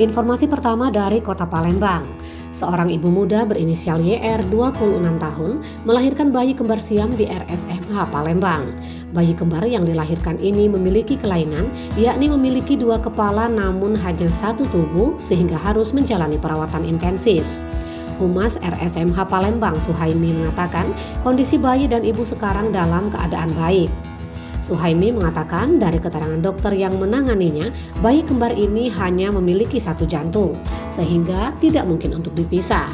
Informasi pertama dari Kota Palembang. Seorang ibu muda berinisial YR 26 tahun melahirkan bayi kembar siam di RSMH Palembang. Bayi kembar yang dilahirkan ini memiliki kelainan, yakni memiliki dua kepala namun hanya satu tubuh sehingga harus menjalani perawatan intensif. Humas RSMH Palembang Suhaimi mengatakan kondisi bayi dan ibu sekarang dalam keadaan baik. Suhaimi mengatakan dari keterangan dokter yang menanganinya, bayi kembar ini hanya memiliki satu jantung, sehingga tidak mungkin untuk dipisah.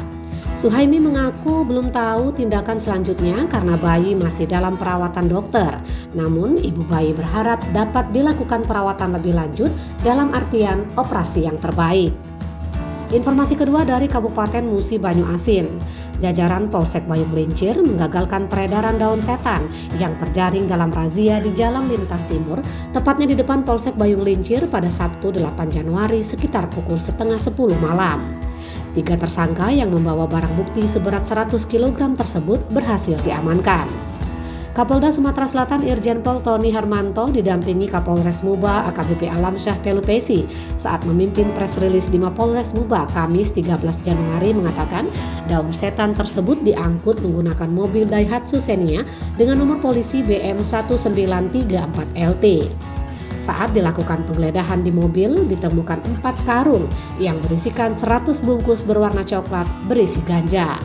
Suhaimi mengaku belum tahu tindakan selanjutnya karena bayi masih dalam perawatan dokter. Namun ibu bayi berharap dapat dilakukan perawatan lebih lanjut dalam artian operasi yang terbaik. Informasi kedua dari Kabupaten Musi Banyu Asin. Jajaran Polsek Bayung Lincir menggagalkan peredaran daun setan yang terjaring dalam razia di Jalan Lintas Timur, tepatnya di depan Polsek Bayung Lincir pada Sabtu 8 Januari sekitar pukul setengah 10 malam. 3 tersangka yang membawa barang bukti seberat 100 kg tersebut berhasil diamankan. Kapolda Sumatera Selatan Irjen Pol Tony Harmanto didampingi Kapolres Muba AKBP Alamsyah Pelupesi saat memimpin press release di Mapolres Muba Kamis 13 Januari mengatakan daun setan tersebut diangkut menggunakan mobil Daihatsu Xenia dengan nomor polisi BM 1934LT. Saat dilakukan penggeledahan di mobil ditemukan 4 karung yang berisikan 100 bungkus berwarna coklat berisi ganja.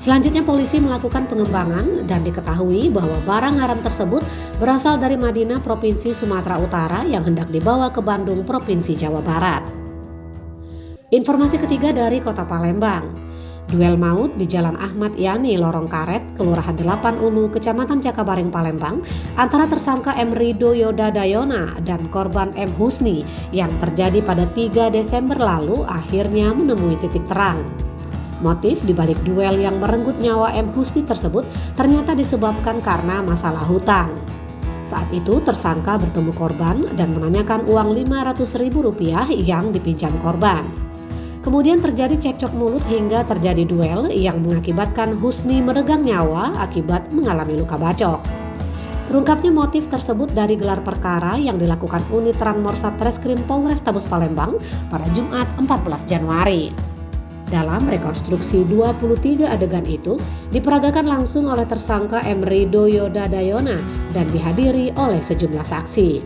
Selanjutnya polisi melakukan pengembangan dan diketahui bahwa barang haram tersebut berasal dari Madinah, Provinsi Sumatera Utara yang hendak dibawa ke Bandung, Provinsi Jawa Barat. Informasi ketiga dari Kota Palembang. Duel maut di Jalan Ahmad Yani, Lorong Karet, Kelurahan 8 Ulu, Kecamatan Cakabaring, Palembang, antara tersangka M. Rido Yoda Dayona dan korban M. Husni yang terjadi pada 3 Desember lalu akhirnya menemui titik terang. Motif dibalik duel yang merenggut nyawa M. Husni tersebut ternyata disebabkan karena masalah hutang. Saat itu tersangka bertemu korban dan menanyakan uang Rp500.000 yang dipinjam korban. Kemudian terjadi cekcok mulut hingga terjadi duel yang mengakibatkan Husni meregang nyawa akibat mengalami luka bacok. Terungkapnya motif tersebut dari gelar perkara yang dilakukan unit Ranmor Satreskrim Polrestabes Palembang pada Jumat 14 Januari. Dalam rekonstruksi 23 adegan itu diperagakan langsung oleh tersangka M. Rido Yoda Dayona dan dihadiri oleh sejumlah saksi.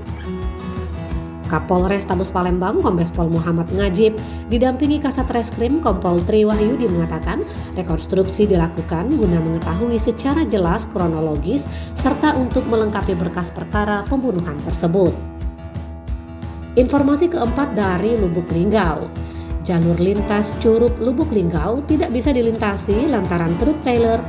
Kapolres Tabes Palembang Kombes Pol Muhammad Ngajib didampingi Kasat Reskrim Kompol Tri Wahyudi mengatakan rekonstruksi dilakukan guna mengetahui secara jelas kronologis serta untuk melengkapi berkas perkara pembunuhan tersebut. Informasi keempat dari Lubuk Linggau. Jalur lintas Curup Lubuk Linggau tidak bisa dilintasi lantaran truk trailer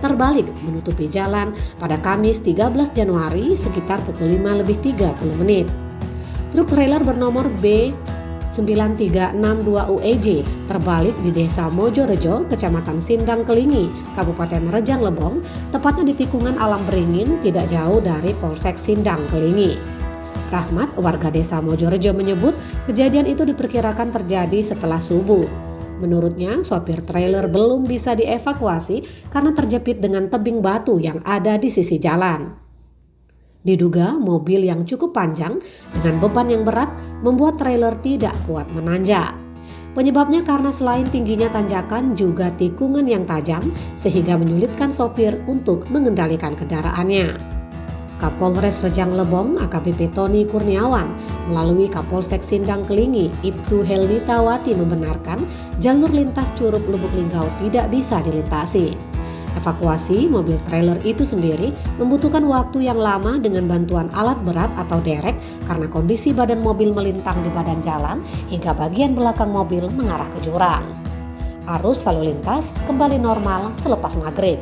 terbalik menutupi jalan pada Kamis 13 Januari sekitar pukul 5:30 Truk trailer bernomor B9362UEJ terbalik di Desa Mojorejo, Kecamatan Sindang Kelingi, Kabupaten Rejang Lebong, tepatnya di tikungan Alam Beringin tidak jauh dari Polsek Sindang Kelingi. Rahmat, warga desa Mojorejo menyebut kejadian itu diperkirakan terjadi setelah subuh. Menurutnya, sopir trailer belum bisa dievakuasi karena terjepit dengan tebing batu yang ada di sisi jalan. Diduga mobil yang cukup panjang dengan beban yang berat membuat trailer tidak kuat menanjak. Penyebabnya karena selain tingginya tanjakan juga tikungan yang tajam sehingga menyulitkan sopir untuk mengendalikan kendaraannya. Kapolres Rejang Lebong AKBP Tony Kurniawan melalui Kapolsek Sindang Kelingi Ibtu Helnitawati membenarkan jalur lintas Curup Lubuk Linggau tidak bisa dilintasi. Evakuasi mobil trailer itu sendiri membutuhkan waktu yang lama dengan bantuan alat berat atau derek karena kondisi badan mobil melintang di badan jalan hingga bagian belakang mobil mengarah ke jurang. Arus lalu lintas kembali normal selepas maghrib.